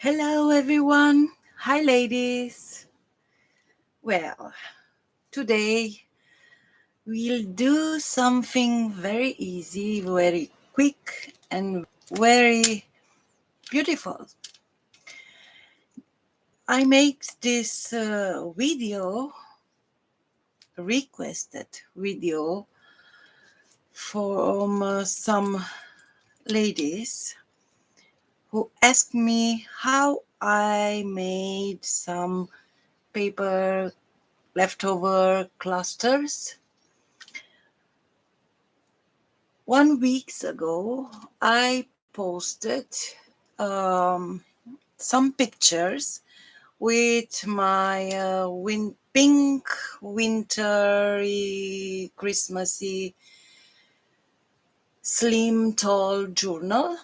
Hello, everyone. Hi, ladies. Well, today we'll do something very easy, very quick, and very beautiful. I make this requested video from some ladies who asked me how I made some paper leftover clusters. 1 week ago, I posted um, some pictures with my pink, wintry, Christmassy, slim, tall journal,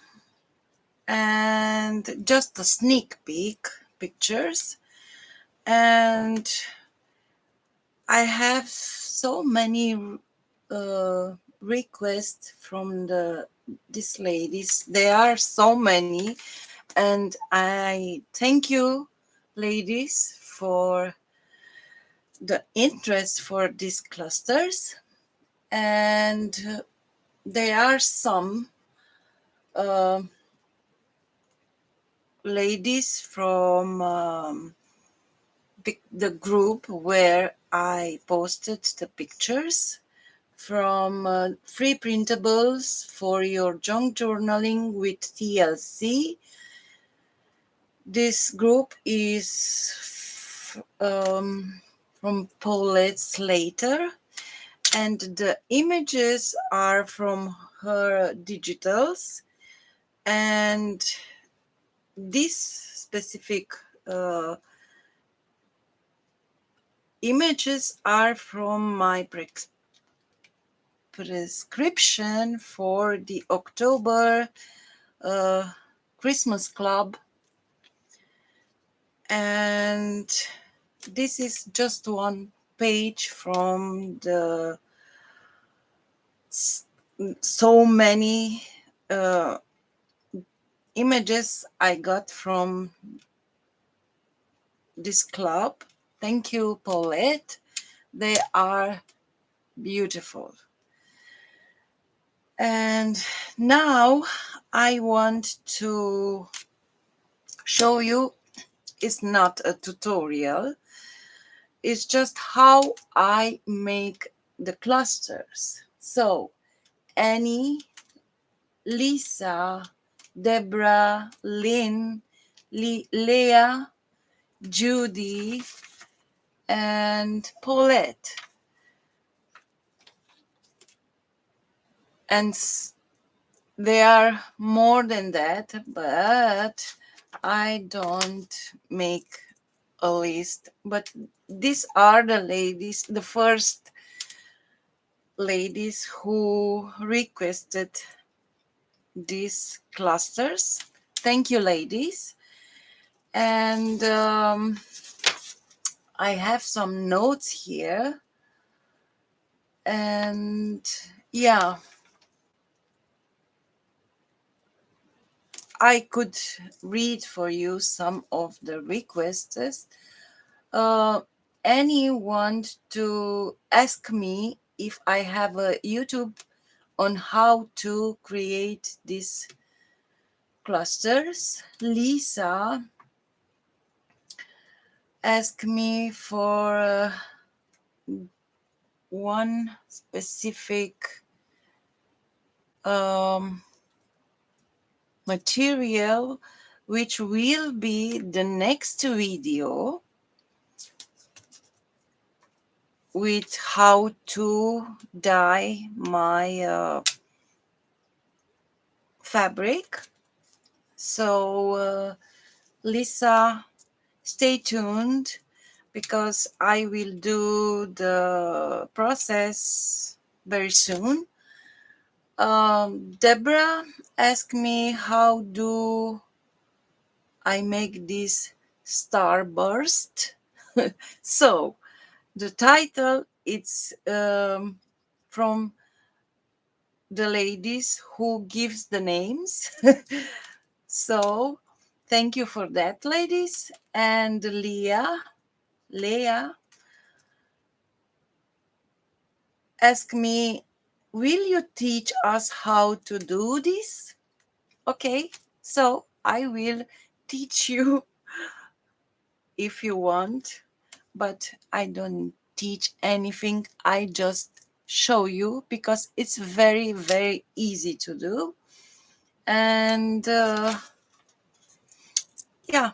and just a sneak peek pictures. And I have so many requests from these ladies. There are so many, and I thank you, ladies, for the interest for these clusters. And there are some uh, ladies from the group where I posted the pictures from free printables for your junk journaling with TLC. This group is from Paulette Slater, and the images are from her digitals. And this specific images are from my prescription for the October Christmas Club. And this is just one page from the so many images I got from this club. Thank you, Paulette. They are beautiful. And now I want to show you, it's not a tutorial, it's just how I make the clusters. So Annie, Lisa, Deborah, Lynn, Leah, Judy, and Paulette. And there are more than that, but I don't make a list. But these are the ladies, the first ladies who requested these clusters. Thank you, ladies. And I have some notes here. And yeah, I could read for you some of the requests. Anyone to ask me if I have a YouTube on how to create these clusters. Lisa asked me for one specific material, which will be the next video with how to dye my fabric. So Lisa, stay tuned because I will do the process very soon. Deborah asked me how do I make this Starburst. So the title it's from the ladies who gives the names. So Thank you for that, ladies. And Leah asked me, will you teach us how to do this? Okay, so I will teach you if you want, but I don't teach anything. I just show you because it's very, very easy to do. And yeah,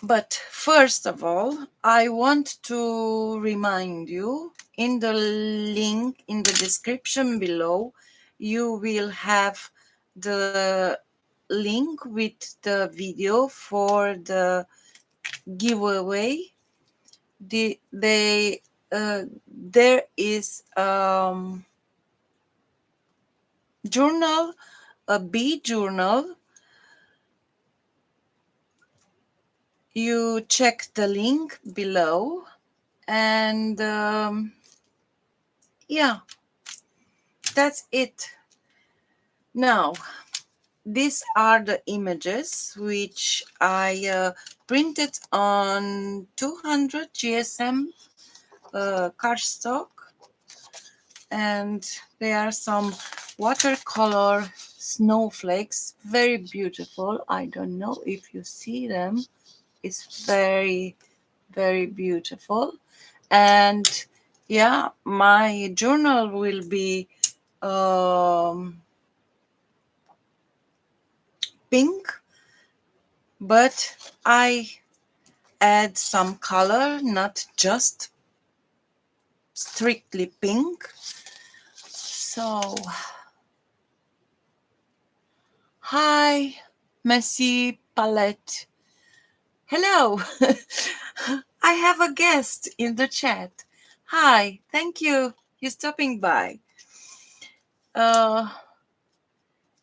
but first of all, I want to remind you in the link in the description below, you will have the link with the video for the giveaway. There is journal, a bee journal. You check the link below, and yeah, that's it. Now, these are the images which I printed on 200 GSM cardstock, and there are some watercolor snowflakes, very beautiful. I don't know if you see them. It's very, very beautiful. And yeah, my journal will be um, pink, but I add some color, not just strictly pink. So, hi, Messy Palette. Hello. I have a guest in the chat. Hi, thank you. You're stopping by. Uh,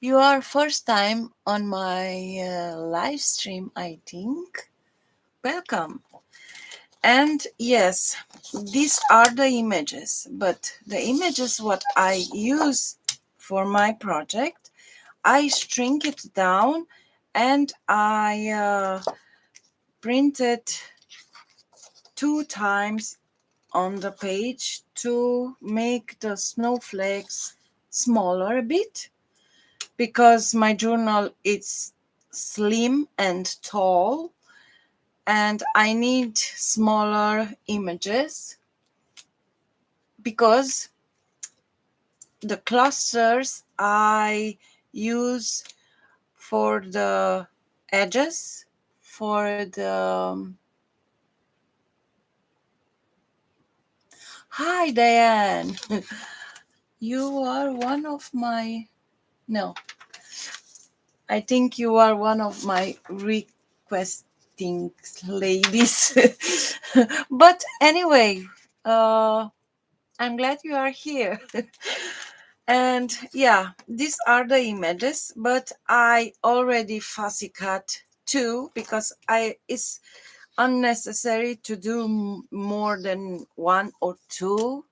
you are first time on my live stream, I think. Welcome. And yes, these are the images, but the images what I use for my project, I shrink it down and I print it 2 times on the page to make the snowflakes smaller a bit, because my journal is slim and tall and I need smaller images, because the clusters I use for the edges, for the hi Diane. You are one of my no, I think you are one of my requesting ladies. But anyway, I'm glad you are here. And yeah, these are the images, but I already fussy cut two because it's unnecessary to do more than one or two,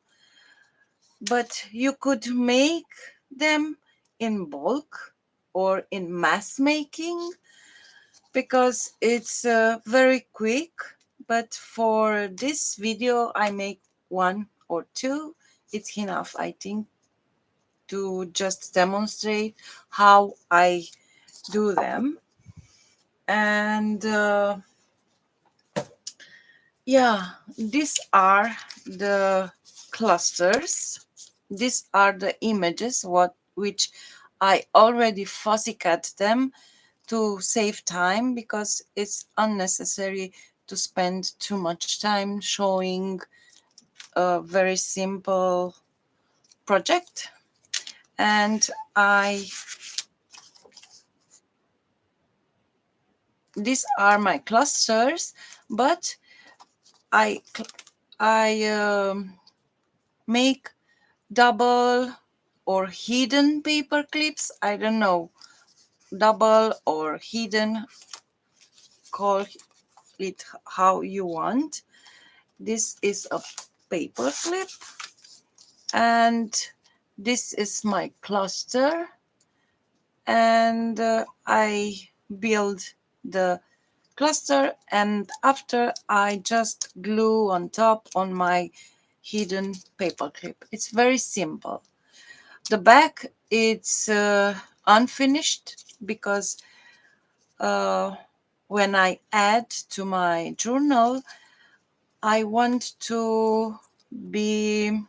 but you could make them in bulk or in mass making because it's very quick. But for this video I make one or two. It's enough, I think, to just demonstrate how I do them. And yeah, these are the clusters. These are the images which I already fussy cut them to save time, because it's unnecessary to spend too much time showing a very simple project. And these are my clusters, but I make double or hidden paper clips. I don't know, double or hidden, call it how you want. This is a paper clip, and this is my cluster, and I build the cluster, and after I just glue on top on my hidden paper clip. It's very simple. The back, it's unfinished because uh, when I add to my journal, I want to be,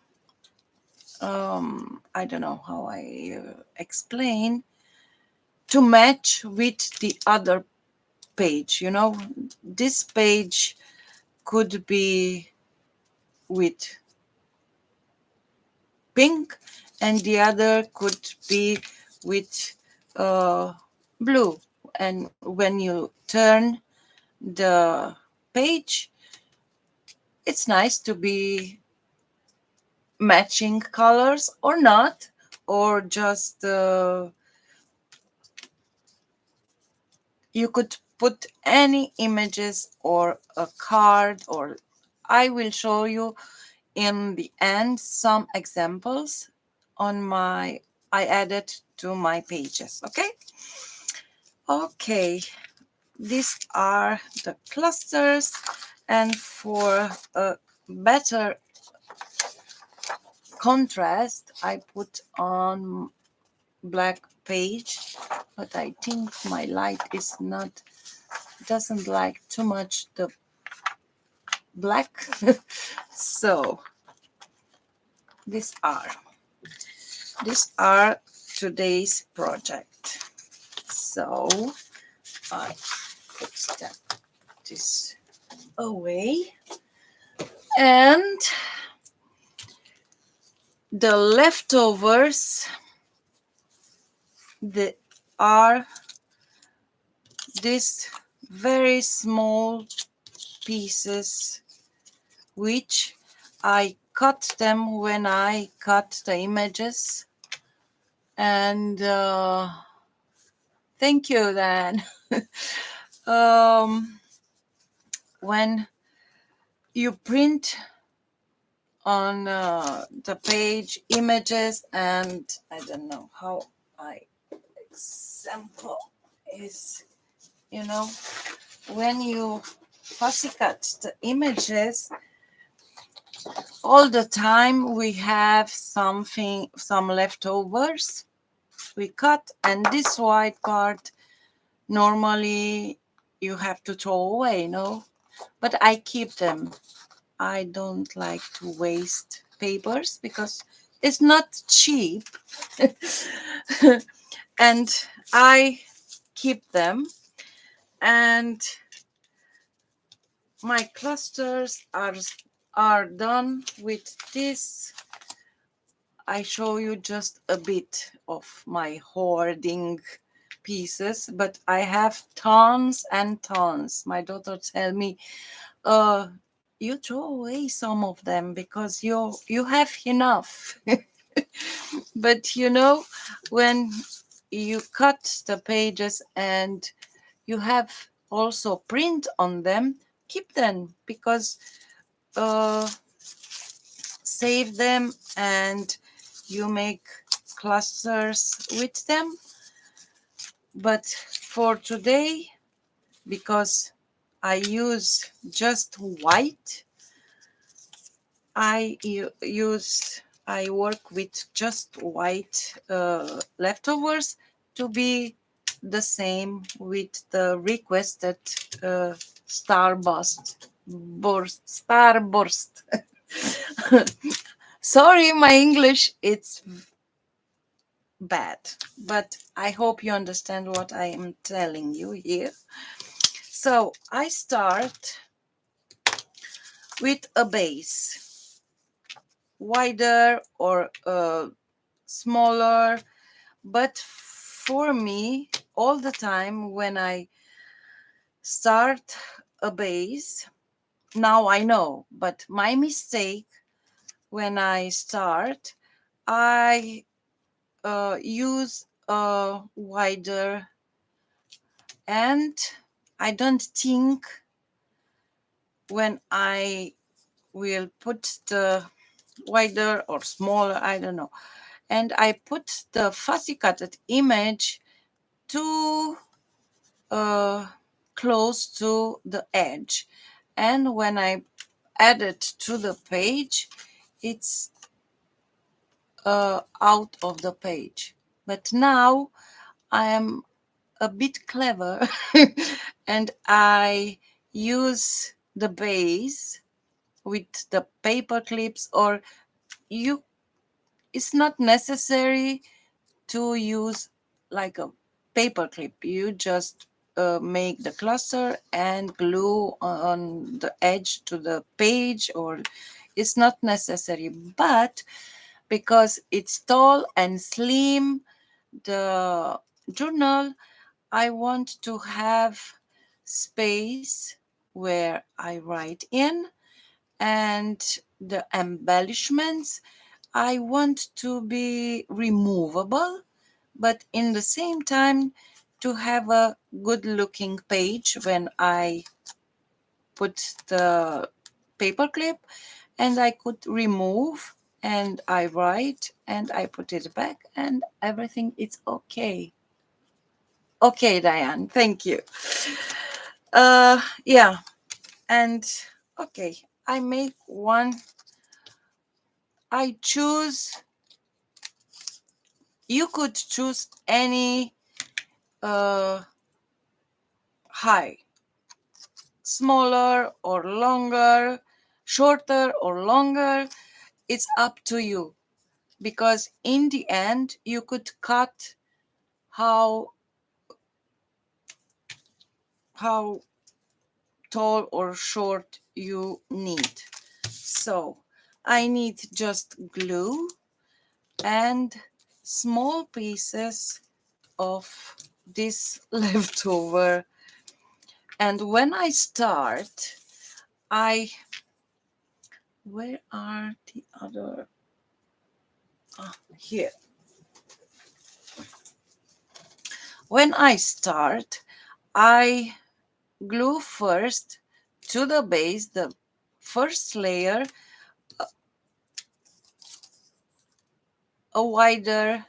I don't know how I explain, to match with the other page. This page could be with pink, and the other could be with uh, blue. And when you turn the page, it's nice to be matching colors or not, or just you could put any images or a card, or I will show you in the end some examples on my I added to my pages. Okay, these are the clusters, and for a better contrast I put on black page, but I think my light is not doesn't like too much the black. So these are these are today's project. So I put this away, and the leftovers, they are these very small pieces, which I cut them when I cut the images. And thank you, Dan. um, when you print on the page images, and I don't know how I example is, you know, when you fussy cut the images, all the time we have some leftovers we cut, and this white part normally you have to throw away, but I keep them. I don't like to waste papers because it's not cheap. And I keep them, and my clusters are done with this. I show you just a bit of my hoarding pieces, but I have tons and tons. My daughter tell me, uh, you throw away some of them because you have enough. But when you cut the pages and you have also print on them, keep them, because uh, save them, and you make clusters with them. But for today, because I use just white, I work with just white leftovers to be the same with the requested uh, starburst. Sorry, my English it's bad, but I hope you understand what I am telling you here. So I start with a base, wider or smaller, but for me, all the time when I start a base, now I know, but my mistake when I start, I use a wider, and I don't think when I will put the wider or smaller, I don't know. And I put the fussy cutted image too uh, close to the edge, and when I add it to the page, it's out of the page. But now I am a bit clever and I use the base with the paper clips, or you it's not necessary to use like a paper clip. You just make the cluster and glue on the edge to the page, or it's not necessary. But because it's tall and slim, the journal, I want to have space where I write in, and the embellishments I want to be removable, but in the same time to have a good looking page when I put the paperclip, and I could remove and I write and I put it back and everything is okay. Okay, Diane, thank you. Yeah, and okay, I make one. I choose, you could choose any uh high, smaller or longer, shorter or longer. It's up to you, because in the end you could cut how how tall or short you need. So I need just glue and small pieces of this leftover. And when I start, I where are the other? Here. When I start, I glue first to the base, the first layer, a wider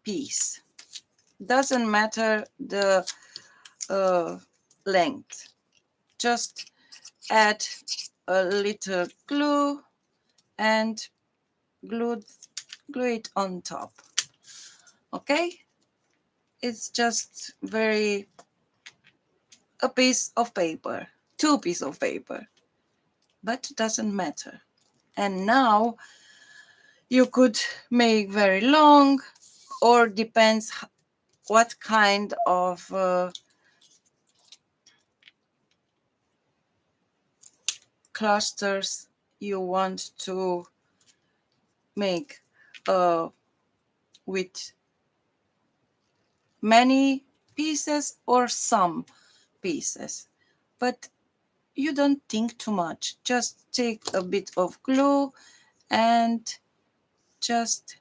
piece. Doesn't matter the uh, length. Just add a little glue and glue glue it on top. Okay? It's just very a piece of paper, two pieces of paper, but it doesn't matter. And now you could make very long, or depends what kind of clusters you want to make, uh, with many pieces or some pieces. But you don't think too much. Just take a bit of glue and just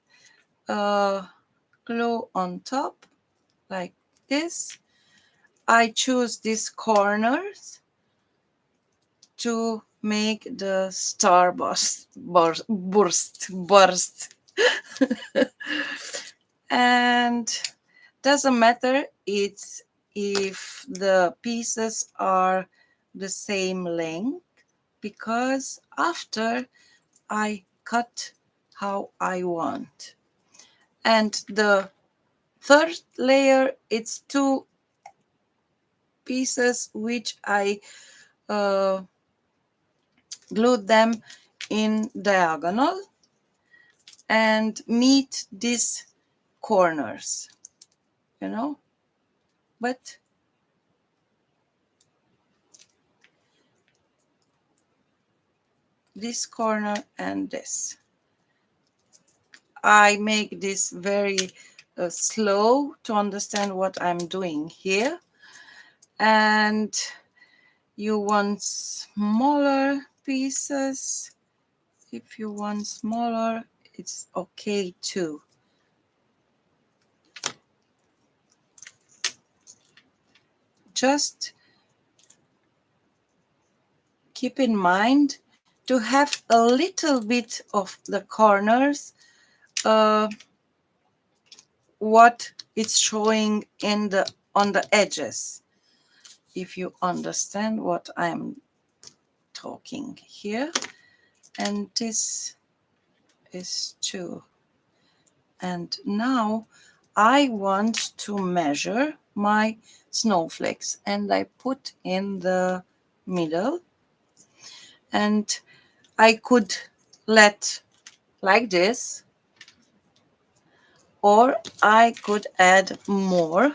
glue on top like this. I choose these corners to make the starburst burst. And doesn't matter it's if the pieces are the same length, because after I cut how I want. And the third layer, it's two pieces which I uh, glued them in diagonal and meet these corners, you know. But this corner and this, I make this very slow to understand what I'm doing here. And you want smaller pieces. If you want smaller, it's okay too. Just keep in mind to have a little bit of the corners, uh, what it's showing in the on the edges, if you understand what I'm talking here. And this is 2. And now I want to measure my snowflakes, and I put in the middle, and I could let like this, or I could add more.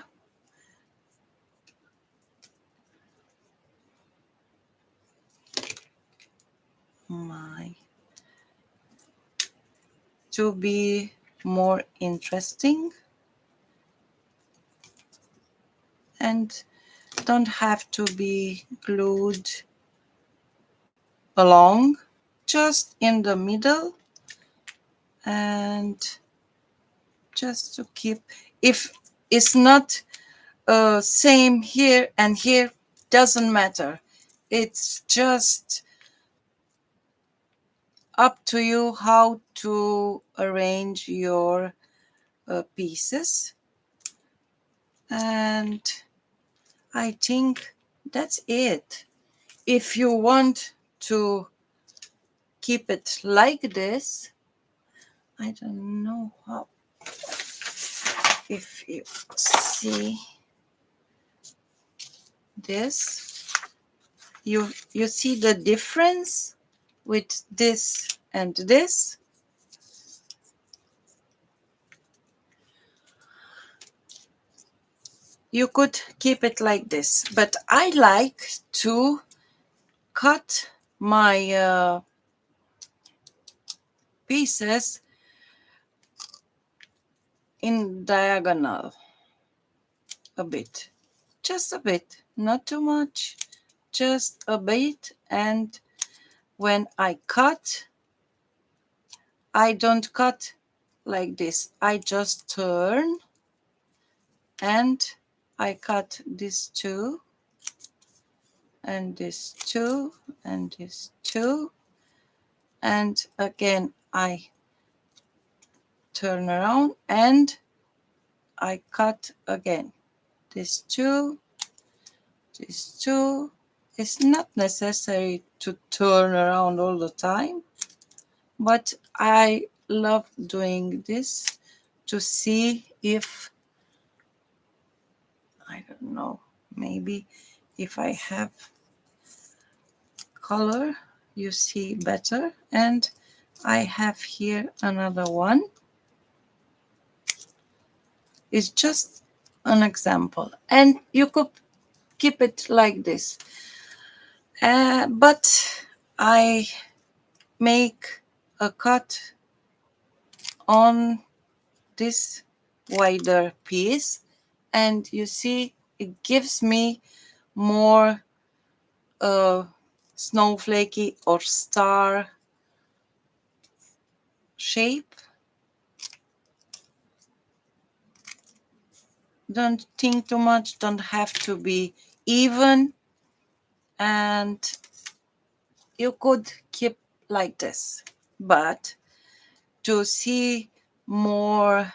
My to be more interesting and don't have to be glued along, just in the middle, and just to keep, if it's not same here and here, doesn't matter, it's just up to you how to arrange your pieces. And I think that's it. If you want to keep it like this, I don't know how, if you see this, you see the difference with this and this. You could keep it like this, but I like to cut my pieces in diagonal a bit, just a bit, not too much, just a bit. And when I cut, I don't cut like this, I just turn and I cut this 2 and this 2 and this 2, and again I turn around and I cut again this 2, this 2. It's not necessary to turn around all the time, but I love doing this to see if, I don't know, maybe if I have color you see better. And I have here another one. It's just an example, and you could keep it like this, but I make a cut on this wider piece, and you see it gives me more snowflakey or star shape. Don't think too much, don't have to be even, and you could keep like this. But to see more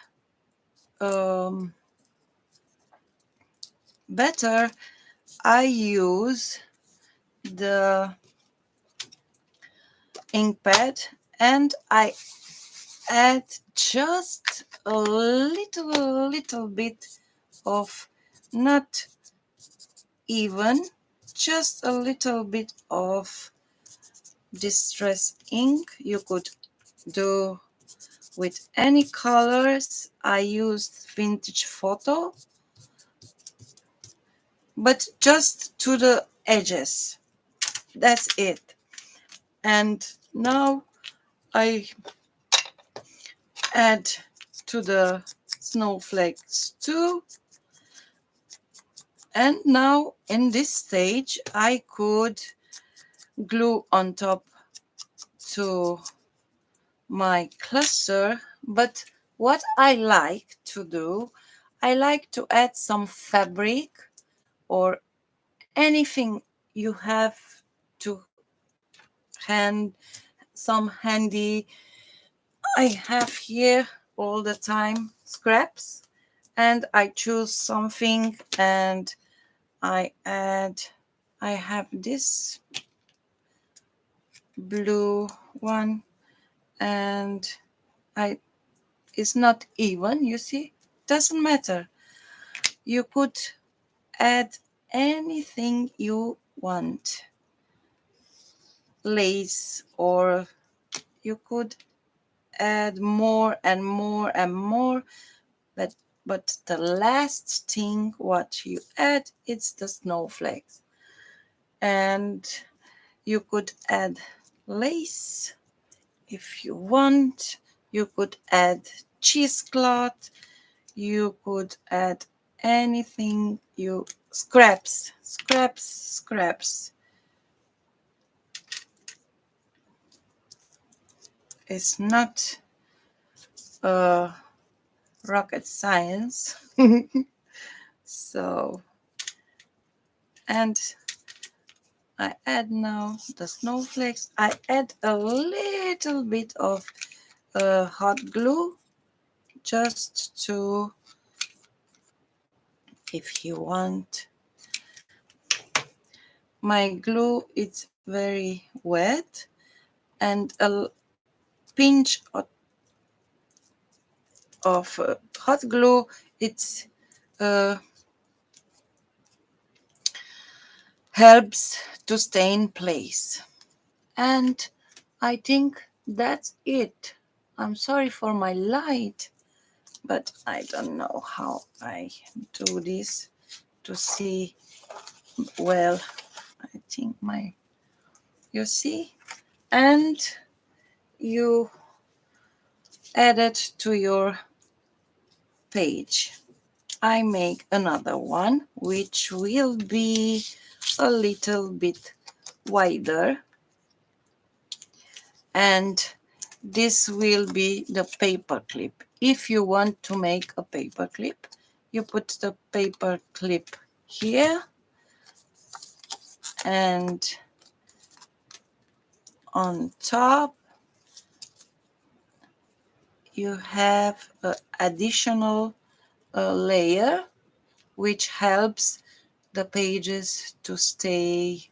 better, I use the ink pad, and I add just a little bit of, not even, just a little bit of distress ink. You could do with any colors. I used vintage photo, but just to the edges, that's it. And now I add to the snowflakes too. And now in this stage I could glue on top to my cluster. But what I like to do, I like to add some fabric or anything you have to hand, some handy. I have here all the time scraps, and I choose something and I have this blue one, and I it's not even, you see, doesn't matter. You could add anything you want, lace, or you could add more and more and more, but the last thing what you add, it's the snowflakes. And you could add lace if you want. You could add cheesecloth. You could add anything you scraps. It's not rocket science. So, and I add now the snowflakes. I add a little bit of hot glue just to, if you want. My glue is very wet, and a pinch of hot glue, it's uh, helps to stay in place. And I think that's it. I'm sorry for my light, but I don't know how I do this to see well. I think you see, and you add it to your page. I make another one which will be a little bit wider, and this will be the paper clip. If you want to make a paper clip, you put the paper clip here, and on top you have an additional layer which helps the pages to stay,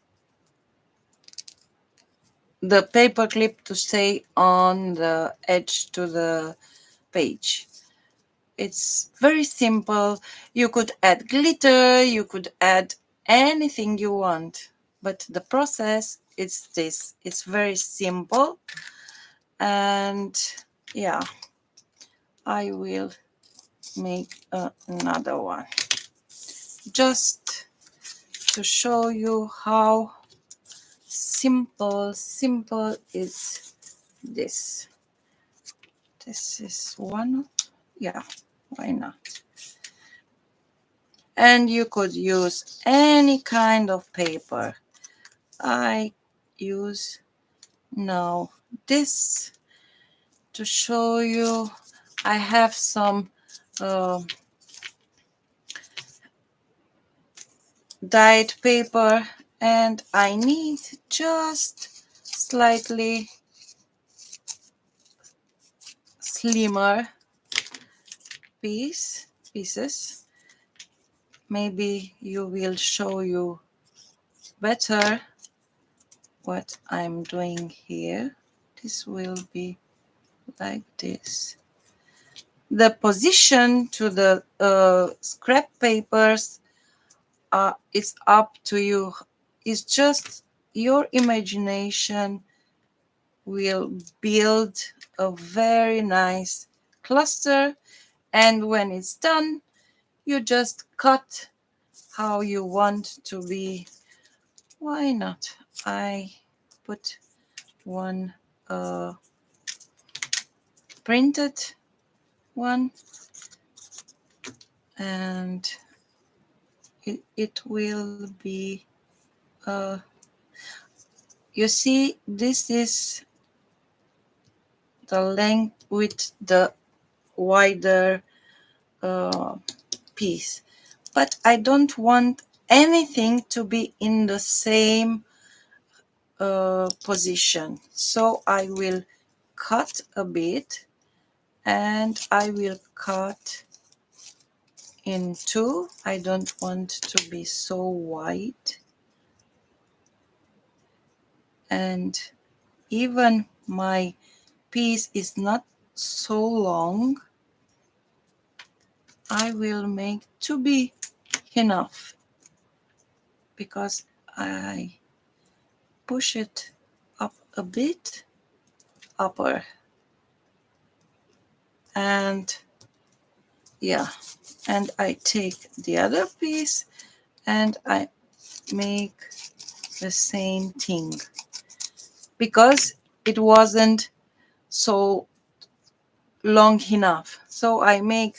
the paper clip to stay on the edge to the page. It's very simple. You could add glitter, you could add anything you want, but the process is this. It's very simple, and yeah, I will make another one just to show you how simple is this. This is one, yeah, why not? And you could use any kind of paper. I use now this to show you. I have some uh, dyed paper, and I need just slightly slimmer pieces. Maybe you will show you better what I'm doing here. This will be like this. The position to the scrap papers is up to you. It's just your imagination will build a very nice cluster, and when it's done, you just cut how you want to be. Why not? I put one printed one, and it will be you see, this is the length with the wider uh, piece, but I don't want anything to be in the same position, so I will cut a bit, and I will cut in two. I don't want to be so white. And even my piece is not so long, I will make to be enough, because I push it up a bit upper, and yeah, and I take the other piece and I make the same thing, because it wasn't so long enough. So I make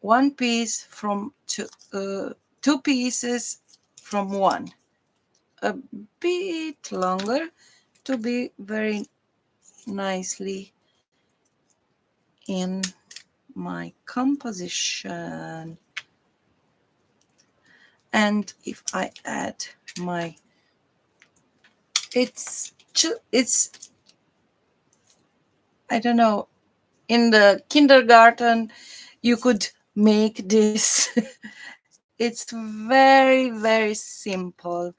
one piece from two pieces from one, a bit longer, to be very nicely in my composition. And if I add my, it's I don't know, in the kindergarten you could make this. It's very, very simple.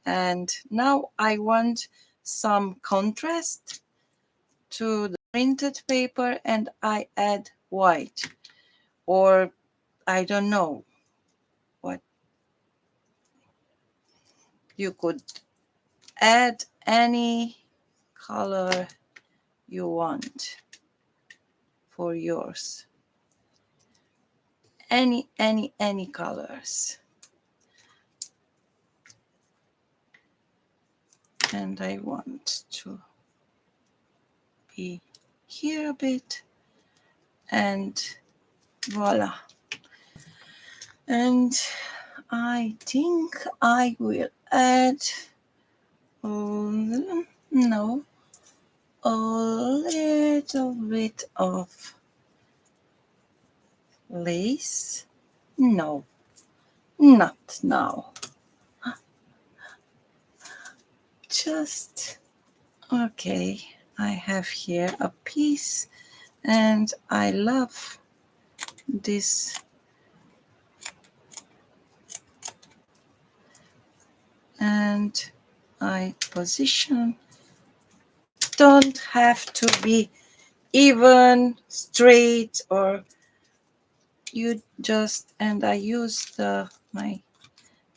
And now I want some contrast to the printed paper, and I add white, or I don't know what. You could add any color you want for yours. Any colors. And I want to be here a bit, and voila. And I think I will add, no, a little bit of lace. No, not now. Just, okay, I have here a piece, and I love this. And I position. Don't have to be even, straight, or you just, and I use my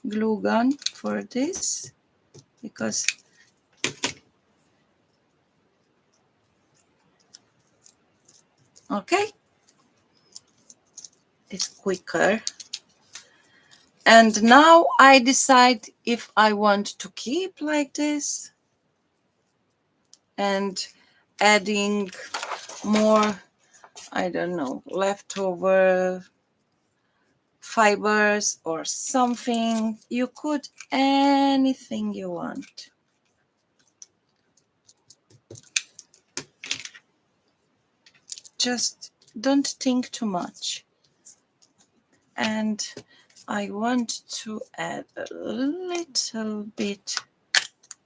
glue gun for this, because okay, it's quicker. And now I decide if I want to keep like this and adding more, I don't know, leftover fibers or something. You could anything you want. Just don't think too much. And I want to add a little bit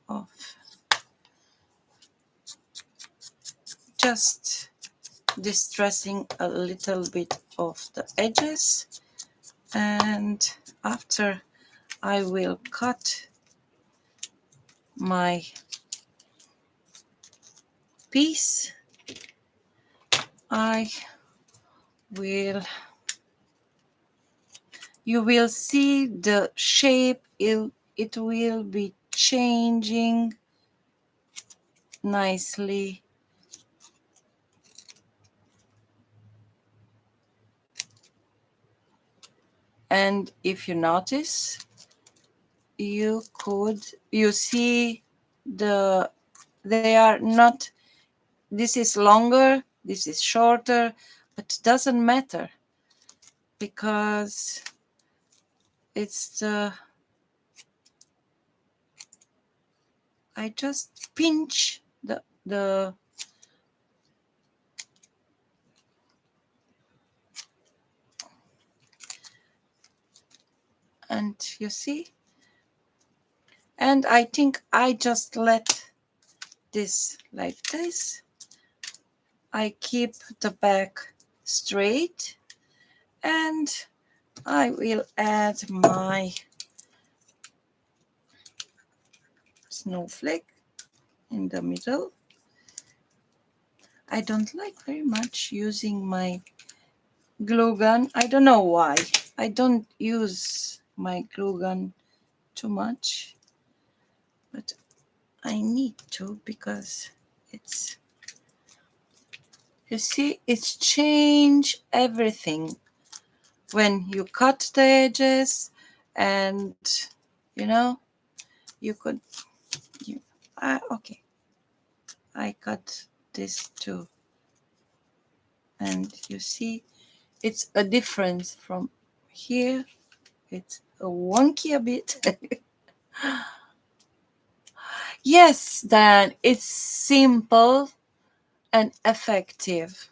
of, just distressing a little bit of the edges. And after I will cut my piece, I will, you will see the shape, it will be changing nicely. And if you notice, you see they are not, this is longer, this is shorter, but it doesn't matter, because it's I just pinch the and you see, and I think I just let this like this. I keep the back straight, and I will add my snowflake in the middle. I don't like very much using my glue gun. I don't know why. I don't use my glue gun too much, but I need to because it's, you see, it's change everything when you cut the edges, and you know, you could, you, okay, I cut this too, and you see, it's a difference from here. It's a wonky a bit. Yes, Dan, it's simple and effective.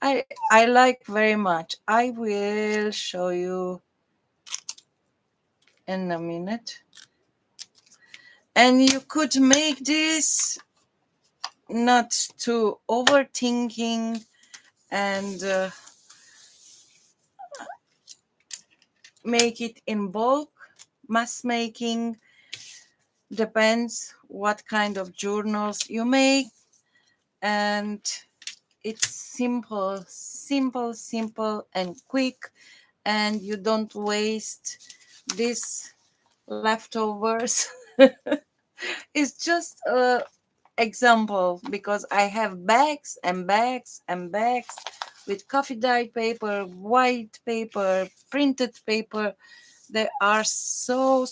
I like very much. I will show you in a minute. And you could make this not too overthinking, and make it in bulk. Mass making depends what kind of journals you make, and it's simple and quick, and you don't waste these leftovers. It's just a example because I have bags and bags and bags with coffee dyed paper, white paper, printed paper. There are so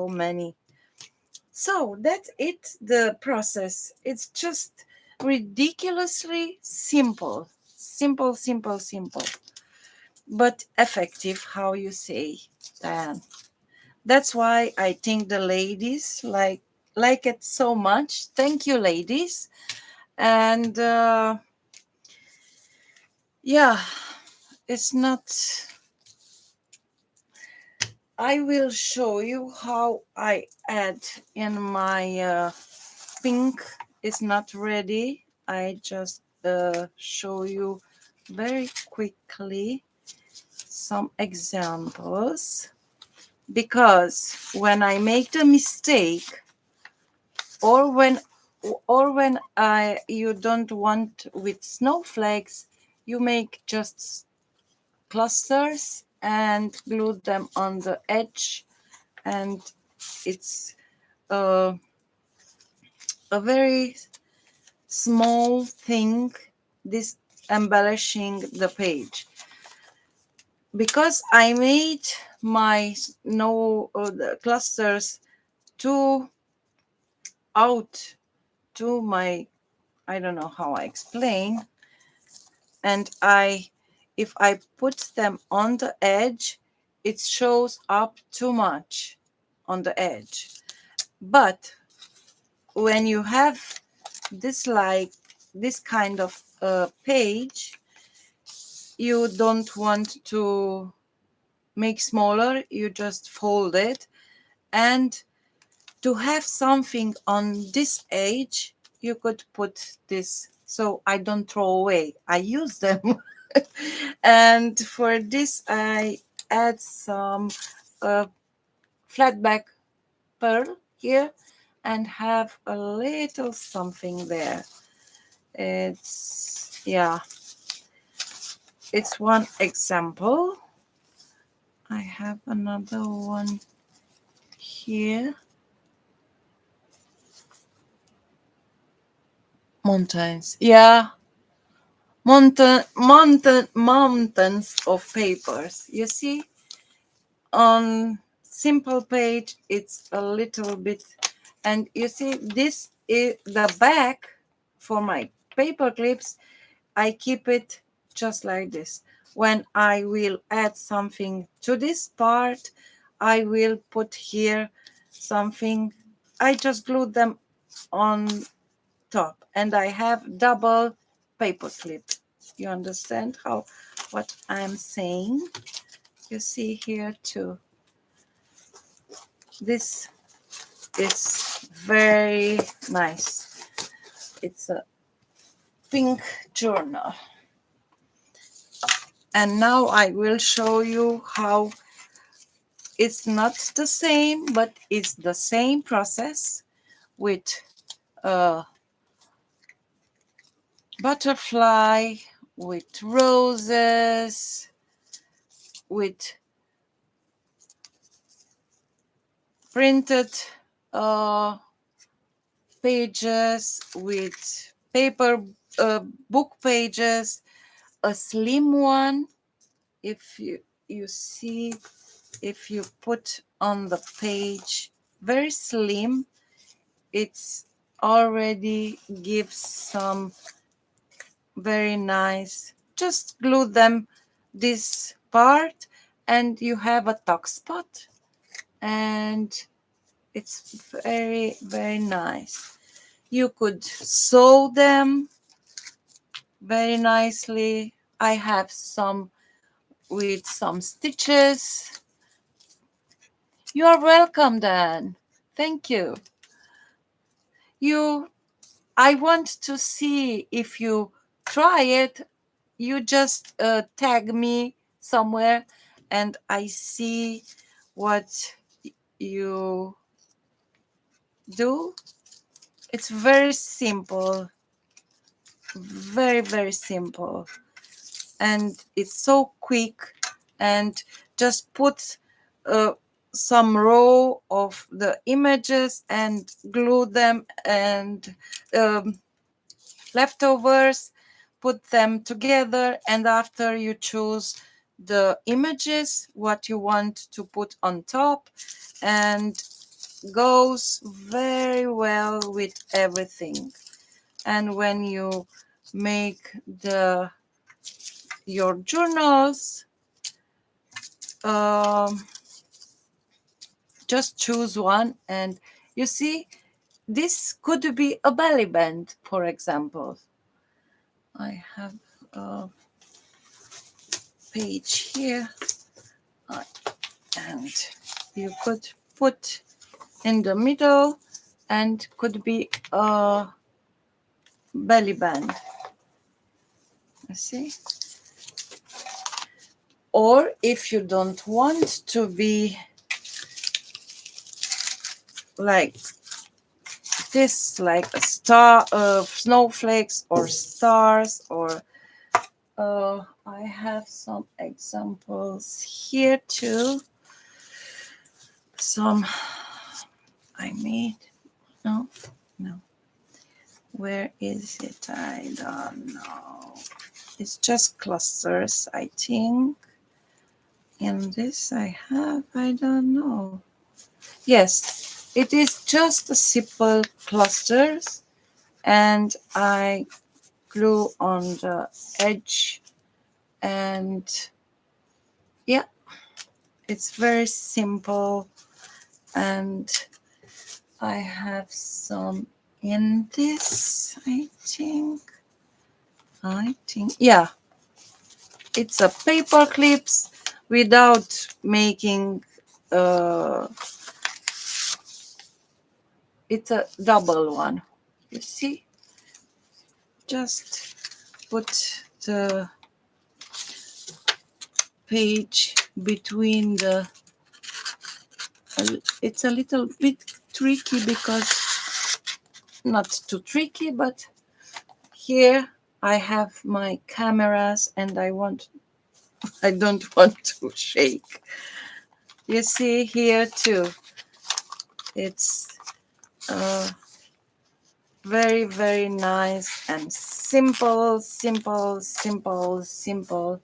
many. So that's it, the process. It's just ridiculously simple. Simple, but effective, how you say, Dan. That's why I think the ladies like it so much. Thank you, ladies. And yeah, it's not. I will show you how I add in my pink. Is not ready. I just show you very quickly some examples, because when I make the mistake, or when I you don't want with snowflakes, you make just clusters and glue them on the edge, and it's a, a very small thing, this embellishing the page. Because I made my snow the clusters too out to my, I don't know how I explain, and if I put them on the edge, it shows up too much on the edge. But when you have this kind of page, you don't want to make smaller, you just fold it, and to have something on this edge, you could put this, so I don't throw away, I use them. And for this I add some uh, flat back pearl here, and have a little something there. It's, yeah, it's one example. I have another one here. Mountains, yeah, mountains of papers. You see, on simple page it's a little bit, and you see this is the back for my paper clips. I keep it just like this. When I will add something to this part, I will put here something. I just glue them on top, and I have double paper clip. You understand how what I'm saying? You see here too. This is very nice. It's a pink journal. And now I will show you how it's not the same, but it's the same process with a butterfly, with roses, with printed uh, pages, with paper book pages, a slim one. If you see, if you put on the page very slim, it's already gives some very nice. Just glue them this part, and you have a tuck spot, and it's very very nice. You could sew them very nicely. I have some with some stitches. You are welcome, Dan. Thank you. You I want to see if you try it. You just tag me somewhere and I see what you do. It's very simple, very, very simple. And it's so quick. And just put uh, some row of the images and glue them, and um, leftovers, put them together, and after you choose the images what you want to put on top, and goes very well with everything. And when you make the your journals, um, just choose one, and you see this could be a belly band, for example. I have a page here, uh, and you could put in the middle, and could be a belly band. You see? Or if you don't want to be like this, like a star of snowflakes or stars, or I have some examples here too. Some I made. No, no. Where is it? I don't know. It's just clusters, I think. And this I have, I don't know. Yes, it is just a simple clusters, and I glue on the edge, and yeah, it's very simple. And I have some in this, yeah, it's a paper clips without making uh it's a double one. You see, just put the page between the it's a little bit tricky, because not too tricky, but here I have my cameras and I don't want to shake. You see here too, it's uh, very very nice and simple, simple, simple, simple.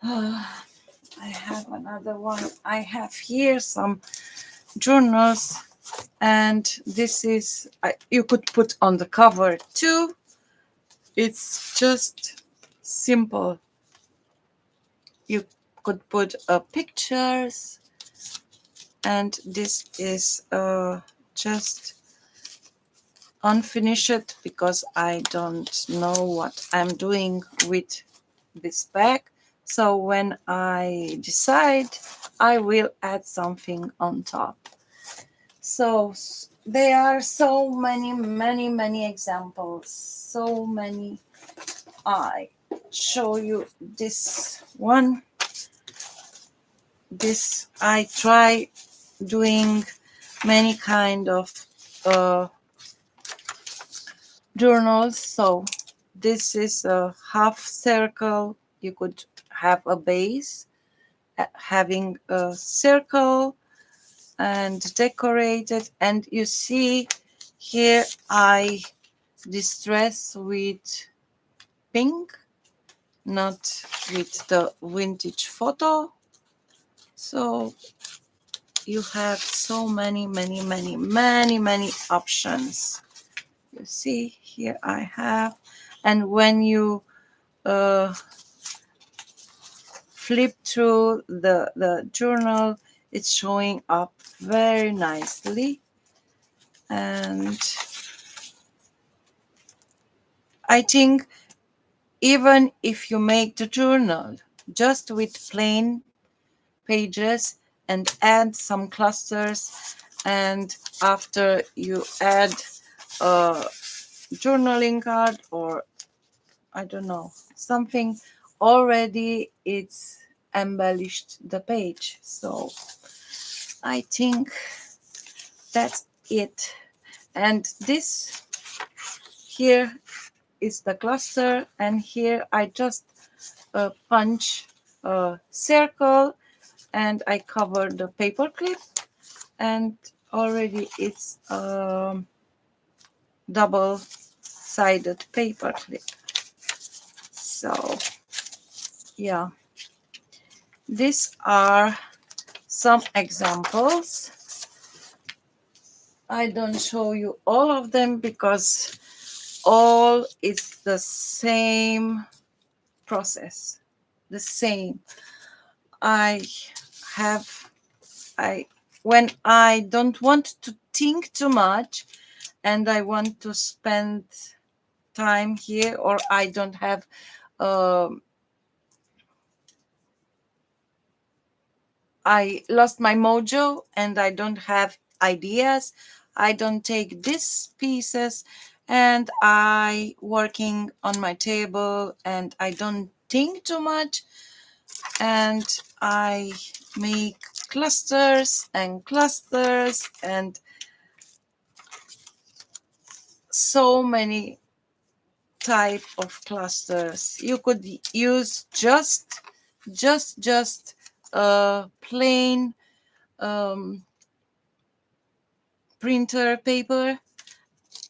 I have another one. I have here some journals, and this is you could put on the cover too. It's just simple. You could put pictures, and this is just unfinished because I don't know what I'm doing with this bag. So when I decide, I will add something on top. So there are so many, many, many examples. So many. I show you this one. This I try doing many kind of uh, journals. So this is a half circle. You could have a base, having a circle and decorated. And you see here I distress with pink, not with the vintage photo. So you have so many options. You see here I have, and when you uh, flip through the journal, it's showing up very nicely. And I think even if you make the journal just with plain pages and add some clusters, and after you add a journaling card, or I don't know, something, already it's embellished the page. So I think that's it. And this here is the cluster, and here I just punch a circle and I cover the paper clip, and already it's double sided paper clip. So yeah, these are some examples. I don't show you all of them because all is the same process, the same. I have, I when I don't want to think too much and I want to spend time here, or I don't have um I lost my mojo and I don't have ideas, I don't take these pieces and I working on my table and I don't think too much, and I make clusters and clusters and so many type of clusters. You could use just plain printer paper.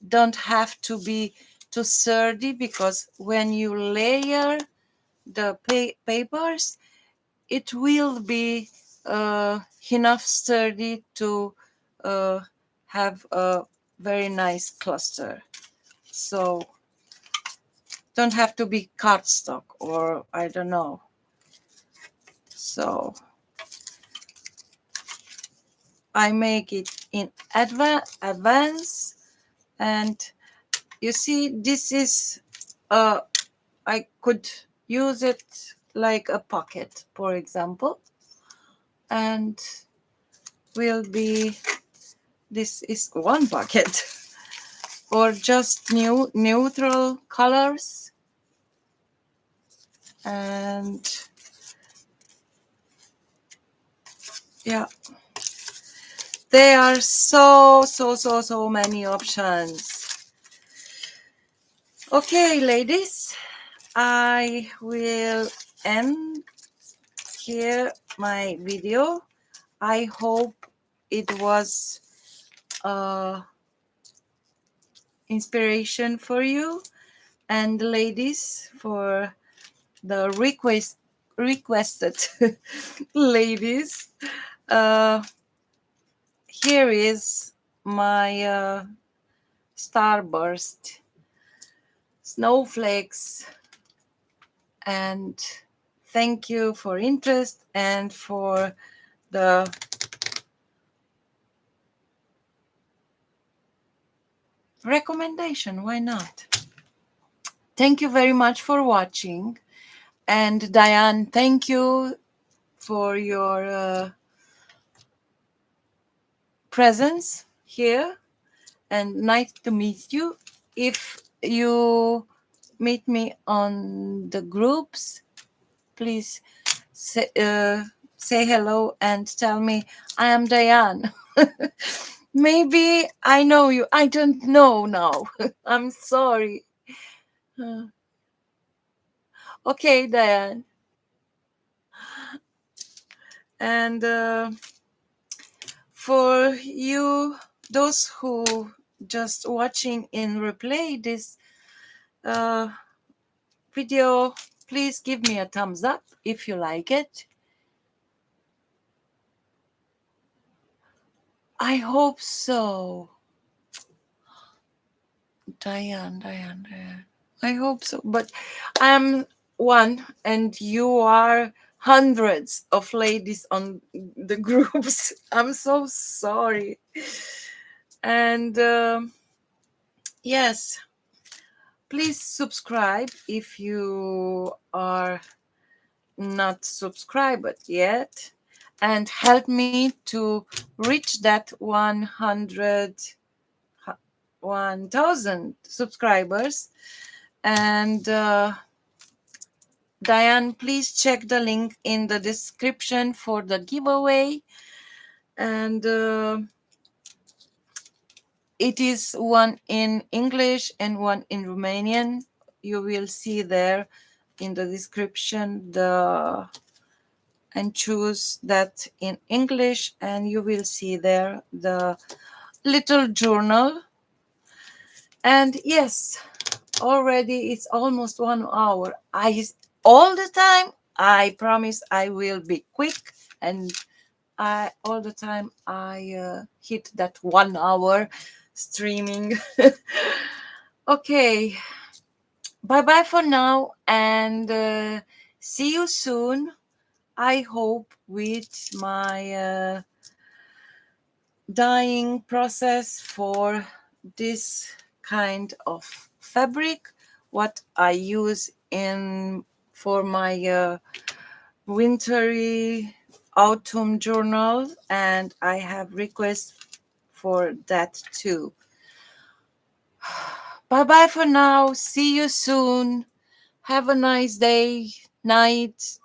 Don't have to be too sturdy, because when you layer the papers, it will be enough sturdy to uh, have a very nice cluster. So don't have to be cardstock, or I don't know. So I make it in advance, and you see this is I could use it like a pocket, for example, and will be, this is one pocket, or just neutral colors, and yeah, there are so many options. Okay, ladies, I will end here my video. I hope it was inspiration for you, and ladies, for the requested ladies, uh, here is my Starburst snowflakes, and thank you for interest and for the recommendation. Why not? Thank you very much for watching. And Diane, thank you for your presence here, and nice to meet you. If you meet me on the groups, please say hello and tell me I am Diane. Maybe I know you. I don't know now. I'm sorry. Uh, Okay, Diane. And for you, those who just watching in replay this uh, video, please give me a thumbs up if you like it. I hope so. Diane. I hope so. But I'm one and you are hundreds of ladies on the groups. I'm so sorry. And yes, please subscribe if you are not subscribed yet, and help me to reach that 1,000 subscribers. And Diane, please check the link in the description for the giveaway. And it is one in English and one in Romanian. You will see there in the description and choose that in English, and you will see there the little journal. And yes, already it's almost 1 hour. I all the time I promise I will be quick, and I all the time I hit that 1 hour streaming. Okay, bye bye for now, and see you soon. I hope with my dyeing process for this kind of fabric, what I use in for my wintry autumn journal, and I have requests for that too. Bye bye for now. See you soon. Have a nice day, night.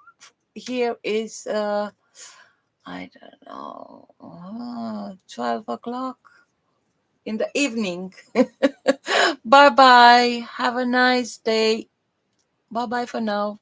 Here is I don't know, 12 o'clock in the evening. Bye bye. Have a nice day. Bye bye for now.